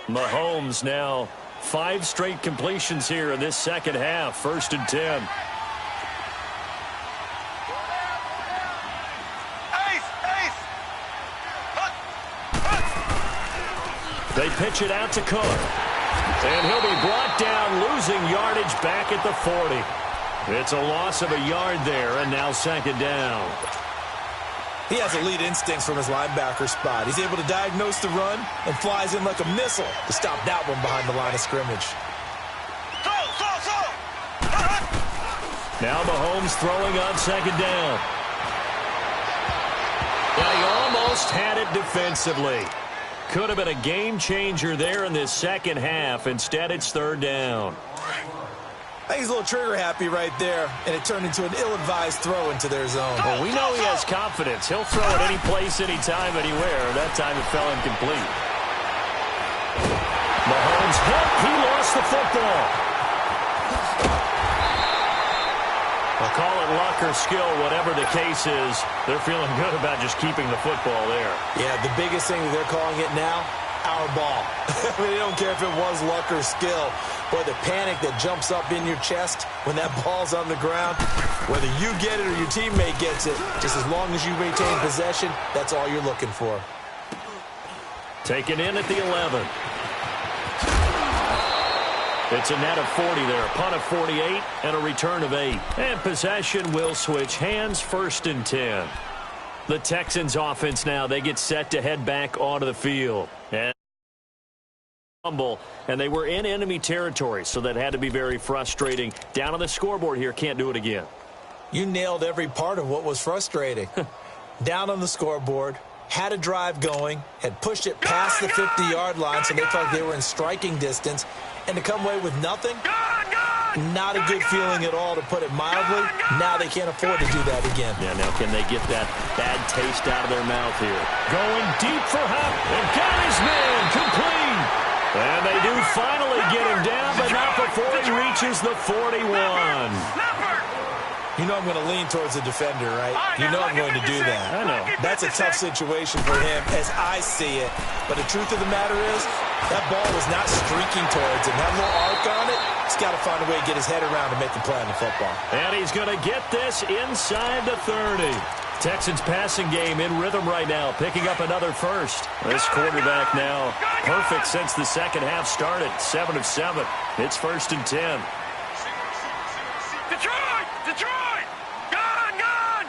Mahomes now 5 straight completions here in this second half. 1st and 10. They pitch it out to Cook. And he'll be brought down, losing yardage back at the 40. It's a loss of a yard there, and now 2nd down. He has elite instincts from his linebacker spot. He's able to diagnose the run and flies in like a missile to stop that one behind the line of scrimmage. Now Mahomes throwing on 2nd down. Now he almost had it defensively. Could have been a game changer there in this second half. Instead, it's 3rd down. I think he's a little trigger happy right there, and it turned into an ill-advised throw into their zone. Well, we know he has confidence. He'll throw it any place, anytime, anywhere. That time it fell incomplete. Mahomes hit. He lost the football. I'll call it luck or skill, whatever the case is. They're feeling good about just keeping the football there. Yeah, the biggest thing that they're calling it now, our ball. I mean, they don't care if it was luck or skill. Boy, the panic that jumps up in your chest when that ball's on the ground, whether you get it or your teammate gets it, just as long as you maintain possession, that's all you're looking for. Taken in at the 11. It's a net of 40 there, a punt of 48, and a return of 8. And possession will switch hands, 1st and 10. The Texans offense now, they get set to head back onto the field. And they were in enemy territory, so that had to be very frustrating. Down on the scoreboard here, can't do it again. You nailed every part of what was frustrating. Down on the scoreboard, had a drive going, had pushed it past the 50-yard line, so they felt like they were in striking distance, and to come away with nothing, not a good feeling at all, to put it mildly. Now they can't afford to do that again. Yeah, now can they get that bad taste out of their mouth here? Going deep for Huff, and got his man complete. And they do finally get him down, but not before he reaches the 41. You know I'm going to lean towards the defender, right? You know I'm going to do that. I know. That's a tough situation for him as I see it. But the truth of the matter is, that ball was not streaking towards him. That little arc on it, he's got to find a way to get his head around to make the play on the football. And he's going to get this inside the 30. Texans passing game in rhythm right now, picking up another first. This quarterback now perfect since the second half started, 7 of 7. It's 1st and 10. Detroit! Gone!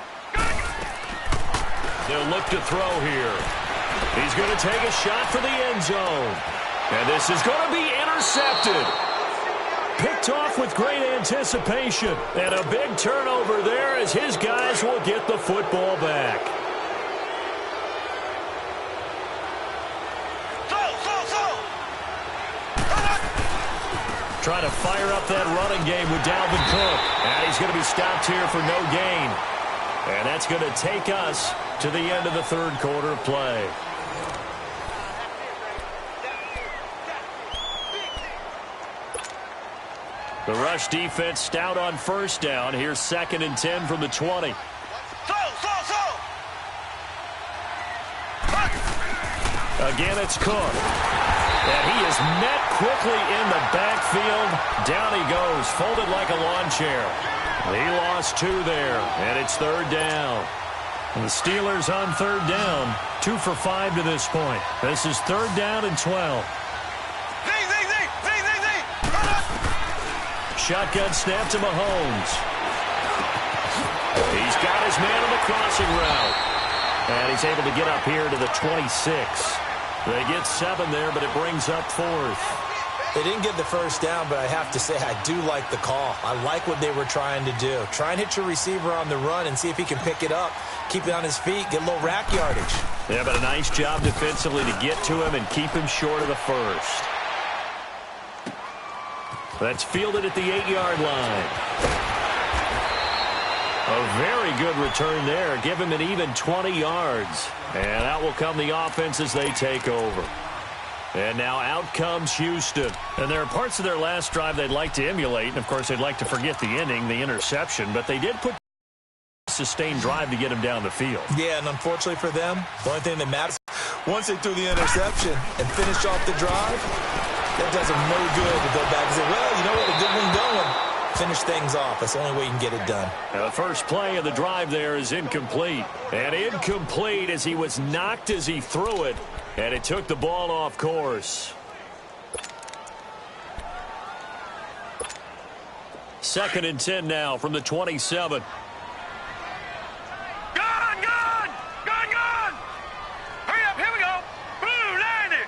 They'll look to throw here. He's going to take a shot for the end zone. And this is going to be intercepted. Picked off with great anticipation. And a big turnover there as his guys will get the football back. Trying to fire up that running game with Dalvin Cook. And he's going to be stopped here for no gain. And that's going to take us to the end of the 3rd quarter of play. The rush defense stout on 1st down. Here's 2nd and 10 from the 20. Again, it's Cook. And he is met quickly in the backfield. Down he goes, folded like a lawn chair. He lost 2 there, and it's 3rd down. And the Steelers on 3rd down, 2 for 5 to this point. This is 3rd down and 12. Shotgun snap to Mahomes. He's got his man on the crossing route. And he's able to get up here to the 26. They get 7 there, but it brings up 4th. They didn't get the first down, but I have to say I do like the call. I like what they were trying to do. Try and hit your receiver on the run and see if he can pick it up, keep it on his feet, get a little rack yardage. Yeah, but a nice job defensively to get to him and keep him short of the first. That's fielded at the 8-yard line. A very good return there. Give him an even 20 yards. And out will come the offense as they take over. And now out comes Houston. And there are parts of their last drive they'd like to emulate. And, of course, they'd like to forget the ending, the interception. But they did put a sustained drive to get him down the field. Yeah, and unfortunately for them, the only thing that matters, once they threw the interception and finished off the drive, that does them no good to go back and say, well, you know what, a good one going. Finish things off. That's the only way you can get it done. Now the first play of the drive there is incomplete. And incomplete as he was knocked as he threw it. And it took the ball off course. Second and 10 now from the 27. Gone, gone! Gone, gone! Hurry up, here we go! Boom, landed!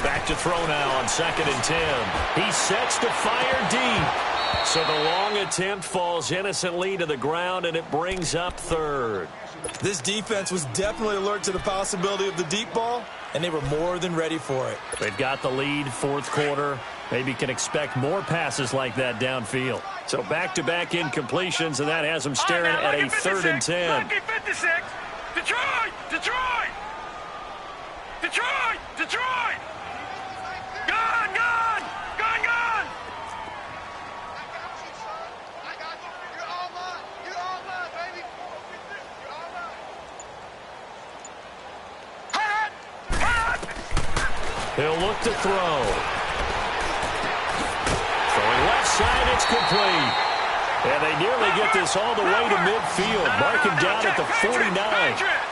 Back to throw now on second and 10. He sets to fire deep. So the long attempt falls innocently to the ground, and it brings up third. This defense was definitely alert to the possibility of the deep ball, and they were more than ready for it. They've got the lead, fourth quarter. Maybe can expect more passes like that downfield. So back-to-back incompletions, and that has them staring at a 3rd and 10. Lucky 56! Detroit! Detroit! Detroit! Detroit! Gone! Gone! Gone! Gone! I got you. You're all mine. You're all mine, baby. You're all mine. Hot! Hot! He'll look to throw. Throwing left side, it's complete. And they nearly get this all the way to midfield. Mark him down at the 49.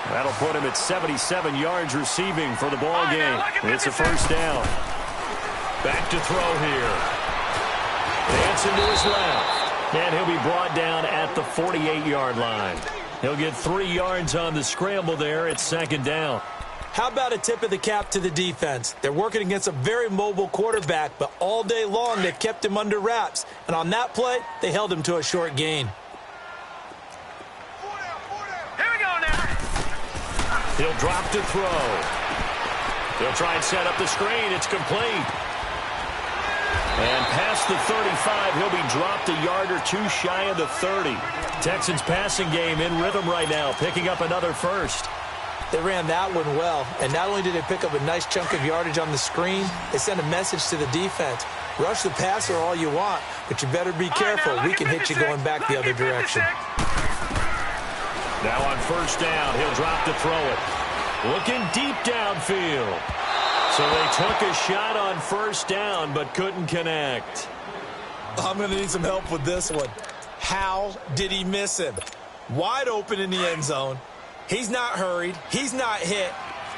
That'll put him at 77 yards receiving for the ball game. It's a first down. Back to throw here. Dancing to his left. And he'll be brought down at the 48-yard line. He'll get 3 yards on the scramble there. It's second down. How about a tip of the cap to the defense? They're working against a very mobile quarterback, but all day long they've kept him under wraps. And on that play, they held him to a short gain. Here we go now. He'll drop to throw. He'll try and set up the screen. It's complete. And past the 35, he'll be dropped a yard or two shy of the 30. Texans passing game in rhythm right now, picking up another first. They ran that one well, and not only did they pick up a nice chunk of yardage on the screen, they sent a message to the defense. Rush the passer all you want, but you better be careful. We can hit you going back the other direction. Now on first down, he'll drop to throw it. Looking deep downfield. So they took a shot on first down, but couldn't connect. I'm going to need some help with this one. How did he miss him? Wide open in the end zone. He's not hurried. He's not hit.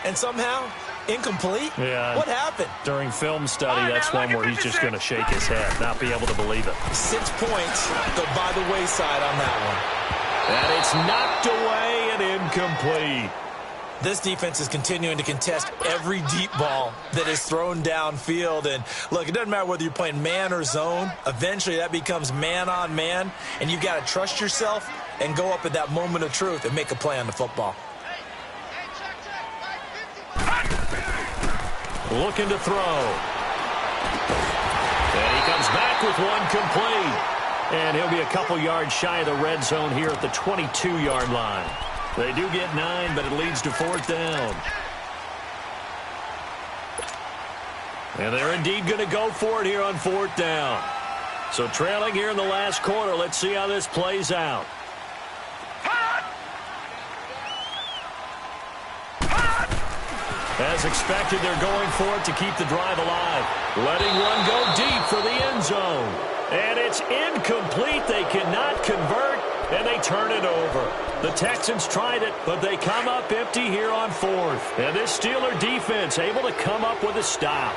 And somehow, incomplete? Yeah. What happened? During film study, that's one where he's just going to shake his head, not be able to believe it. 6 points go by the wayside on that one. And it's knocked away and incomplete. This defense is continuing to contest every deep ball that is thrown downfield. And, look, it doesn't matter whether you're playing man or zone. Eventually, that becomes man-on-man, and you've got to trust yourself and go up at that moment of truth and make a play on the football. Looking to throw. And he comes back with one complete. And he'll be a couple yards shy of the red zone here at the 22-yard line. They do get 9, but it leads to fourth down. And they're indeed going to go for it here on fourth down. So trailing here in the last quarter, let's see how this plays out. As expected, they're going for it to keep the drive alive. Letting one go deep for the end zone. And it's incomplete. They cannot convert, and they turn it over. The Texans tried it, but they come up empty here on fourth. And this Steeler defense able to come up with a stop.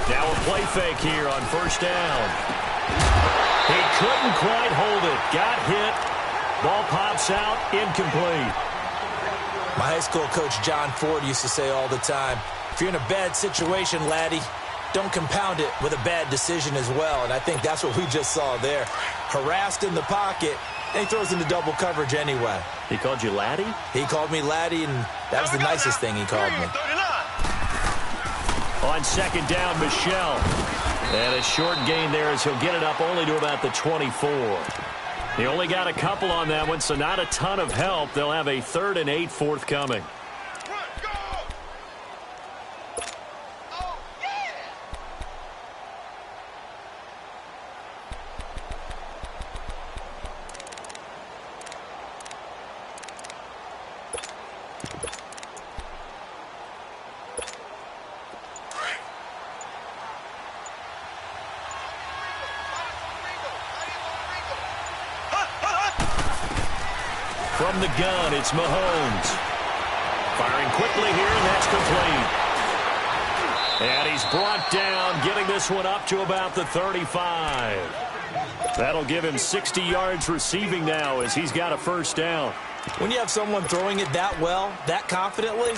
Now a play fake here on first down. He couldn't quite hold it. Got hit. Ball pops out. Incomplete. My high school coach, John Ford, used to say all the time, if you're in a bad situation, laddie, don't compound it with a bad decision as well. And I think that's what we just saw there. Harassed in the pocket, and he throws into double coverage anyway. He called you laddie? He called me laddie, and that was the nicest thing he called me. On second down, Michelle. And a short gain there as he'll get it up only to about the 24. He only got a couple on that one, so not a ton of help. They'll have a 3rd and 8 forthcoming. From the gun, it's Mahomes. Firing quickly here, and that's complete. And he's brought down, getting this one up to about the 35. That'll give him 60 yards receiving now as he's got a first down. When you have someone throwing it that well, that confidently,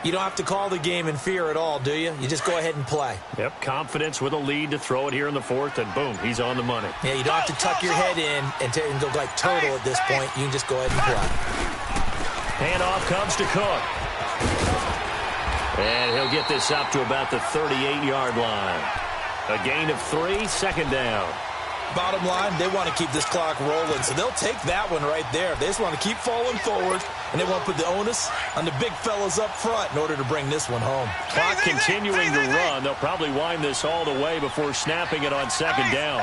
you don't have to call the game in fear at all, do you? You just go ahead and play. Yep, confidence with a lead to throw it here in the 4th, and boom, he's on the money. Yeah, you don't have to tuck your head in and go like turtle at this point. You can just go ahead and play. Handoff comes to Cook. And he'll get this up to about the 38-yard line. A gain of 3, second down. Bottom line, they want to keep this clock rolling, so they'll take that one right there. They just want to keep falling forward, and they want to put the onus on the big fellas up front in order to bring this one home. Clock continuing to run. They'll probably wind this all the way before snapping it on second down.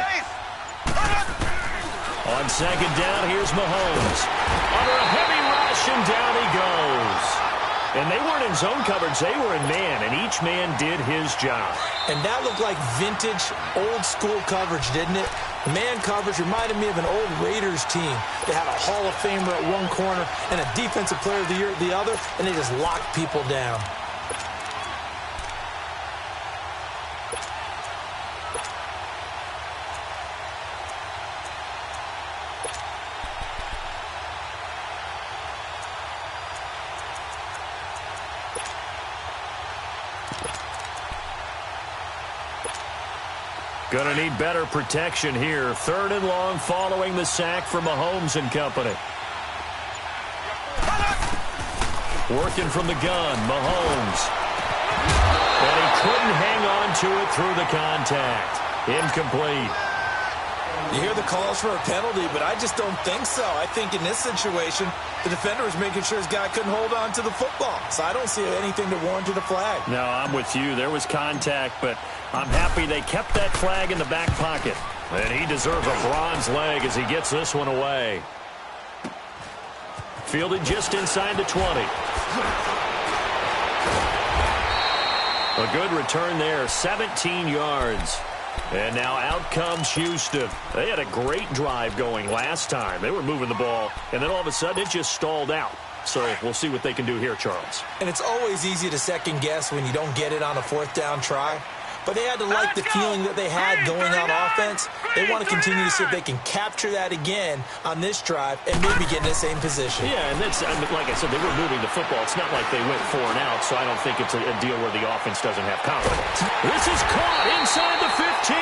On second down, here's Mahomes. Under a heavy rush, and down he goes. And they weren't in zone coverage. They were in man, and each man did his job. And that looked like vintage, old-school coverage, didn't it? Man coverage reminded me of an old Raiders team. They had a Hall of Famer at one corner and a Defensive Player of the Year at the other, and they just locked people down. Going to need better protection here. 3rd and long following the sack from Mahomes and company. Working from the gun, Mahomes. And he couldn't hang on to it through the contact. Incomplete. You hear the calls for a penalty, but I just don't think so. I think in this situation, the defender was making sure his guy couldn't hold on to the football. So I don't see anything that warranted a flag. No, I'm with you. There was contact, but I'm happy they kept that flag in the back pocket. And he deserves a bronze leg as he gets this one away. Fielded just inside the 20. A good return there, 17 yards. And now out comes Houston. They had a great drive going last time. They were moving the ball, and then all of a sudden it just stalled out. So we'll see what they can do here, Charles. And it's always easy to second guess when you don't get it on a 4th down try. But they had to like the feeling that they had going on offense. They want to continue to see if they can capture that again on this drive and maybe get in the same position. Yeah, and that's, like I said, they were moving the football. It's not like they went 4 and out, so I don't think it's a deal where the offense doesn't have confidence. This is caught inside the 15.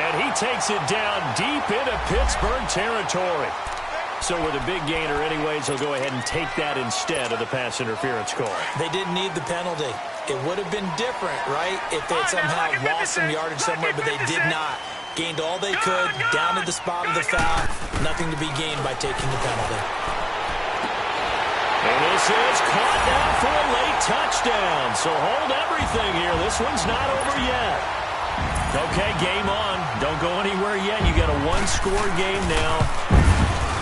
And he takes it down deep into Pittsburgh territory. So with a big gainer anyways, he'll go ahead and take that instead of the pass interference call. They didn't need the penalty. It would have been different, right, if they had somehow lost some yardage somewhere, but they did not. Gained all they could, down to the spot of the foul. Nothing to be gained by taking the penalty. And this is caught now for a late touchdown. So hold everything here. This one's not over yet. Okay, game on. Don't go anywhere yet. You got a 1-score game now.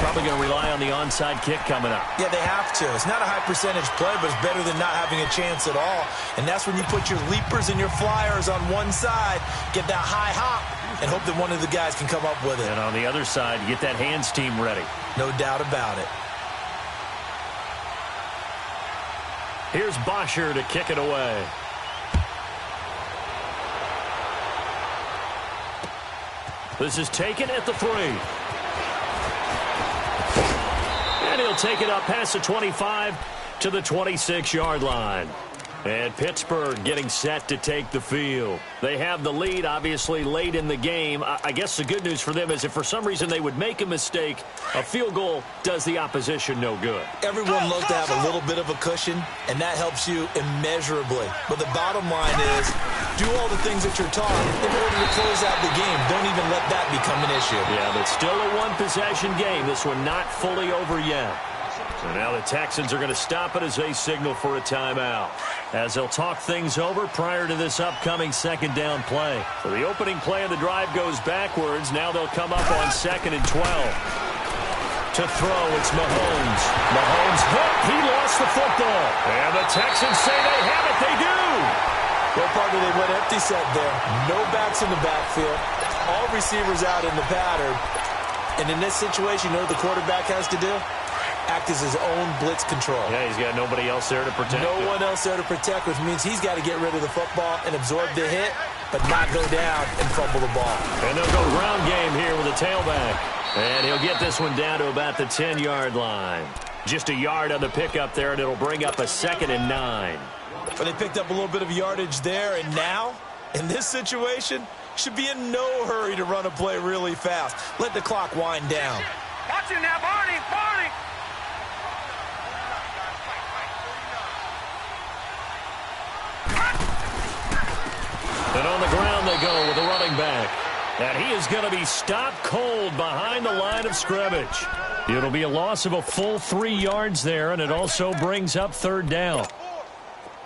Probably going to rely on the onside kick coming up. Yeah, they have to. It's not a high percentage play, but it's better than not having a chance at all. And that's when you put your leapers and your flyers on one side, get that high hop, and hope that one of the guys can come up with it. And on the other side, get that hands team ready. No doubt about it. Here's Bosher to kick it away. This is taken at the 3. And he'll take it up past the 25 to the 26-yard line. And Pittsburgh getting set to take the field. They have the lead, obviously, late in the game. I guess the good news for them is if for some reason they would make a mistake, a field goal does the opposition no good. Everyone loves to have a little bit of a cushion, and that helps you immeasurably. But the bottom line is, do all the things that you're taught in order to close out the game. Don't even let that become an issue. Yeah, but still a one-possession game. This one not fully over yet. So now the Texans are going to stop it as they signal for a timeout, as they'll talk things over prior to this upcoming second down play. So the opening play of the drive goes backwards. Now they'll come up on 2nd and 12. To throw, it's Mahomes. Mahomes hit. He lost the football. And the Texans say they have it. They do. Well, partner, they went empty set there. No backs in the backfield. All receivers out in the pattern. And in this situation, you know what the quarterback has to do? Act as his own blitz control. Yeah, he's got nobody else there to protect No one else there to protect, which means he's got to get rid of the football and absorb the hit, but not go down and fumble the ball. And they'll go ground game here with a tailback. And he'll get this one down to about the 10-yard line. Just a yard on the pickup there, and it'll bring up a 2nd and 9. But they picked up a little bit of yardage there, and now, in this situation, should be in no hurry to run a play really fast. Let the clock wind down. Watch him now, Barney, Barney. And on the ground they go with the running back. And he is going to be stopped cold behind the line of scrimmage. It'll be a loss of a full 3 yards there, and it also brings up 3rd down.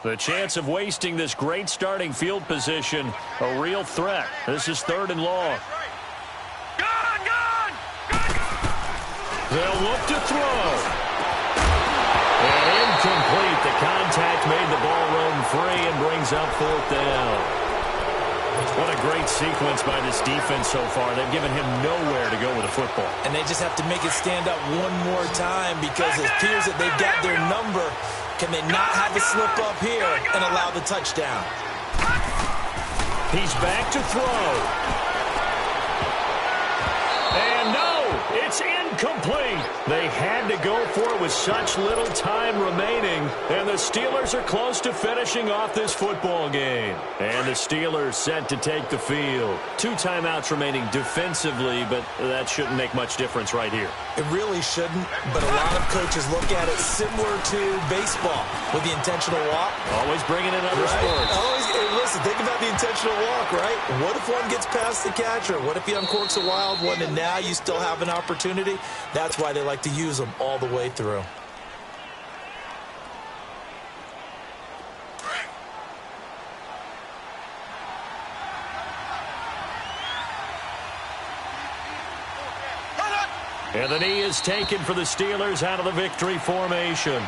The chance of wasting this great starting field position, a real threat. This is 3rd and long. Gone! They'll look to throw. And incomplete. The contact made the ball roam free and brings up 4th down. What a great sequence by this defense so far. They've given him nowhere to go with the football. And they just have to make it stand up one more time because it appears that they've got their number. Can they not have a slip up here and allow the touchdown? He's back to throw. And no, it's incomplete. They had to go for it with such little time remaining. And the Steelers are close to finishing off this football game. And the Steelers set to take the field. 2 timeouts remaining defensively, but that shouldn't make much difference right here. It really shouldn't, but a lot of coaches look at it similar to baseball with the intentional walk. Always bringing in other sports. Hey, listen, think about the intentional walk, right? What if one gets past the catcher? What if he uncorks a wild one and now you still have an opportunity? That's why they like to use them all the way through. And the knee is taken for the Steelers out of the victory formation.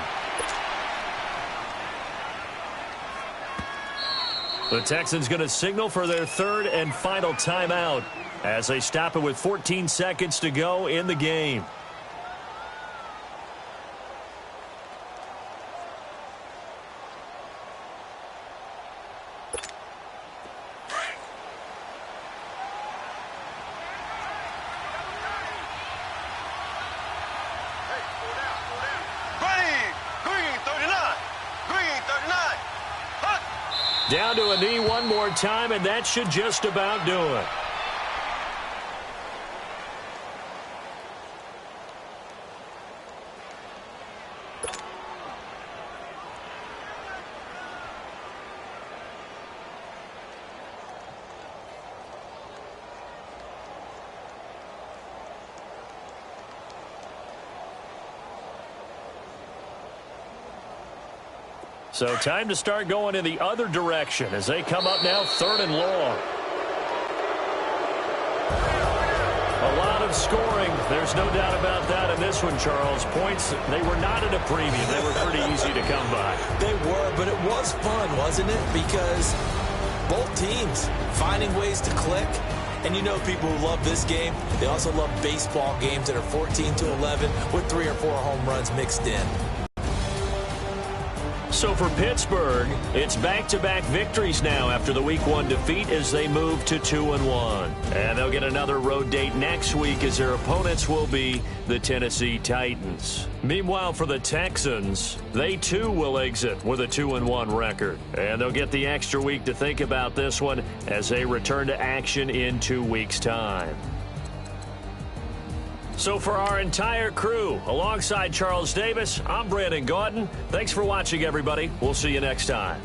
The Texans going to signal for their 3rd and final timeout as they stop it with 14 seconds to go in the game. Down to a knee one more time, and that should just about do it. So time to start going in the other direction as they come up now 3rd and long. A lot of scoring. There's no doubt about that in this one, Charles. Points, they were not at a premium. They were pretty easy to come by. They were, but it was fun, wasn't it? Because both teams finding ways to click. And you know people who love this game, they also love baseball games that are 14-11 with 3 or 4 home runs mixed in. So for Pittsburgh, it's back-to-back victories now after the Week 1 defeat as they move to 2-1. And they'll get another road date next week as their opponents will be the Tennessee Titans. Meanwhile, for the Texans, they too will exit with a 2-1 record. And they'll get the extra week to think about this one as they return to action in 2 weeks' time. So for our entire crew, alongside Charles Davis, I'm Brandon Gautin. Thanks for watching, everybody. We'll see you next time.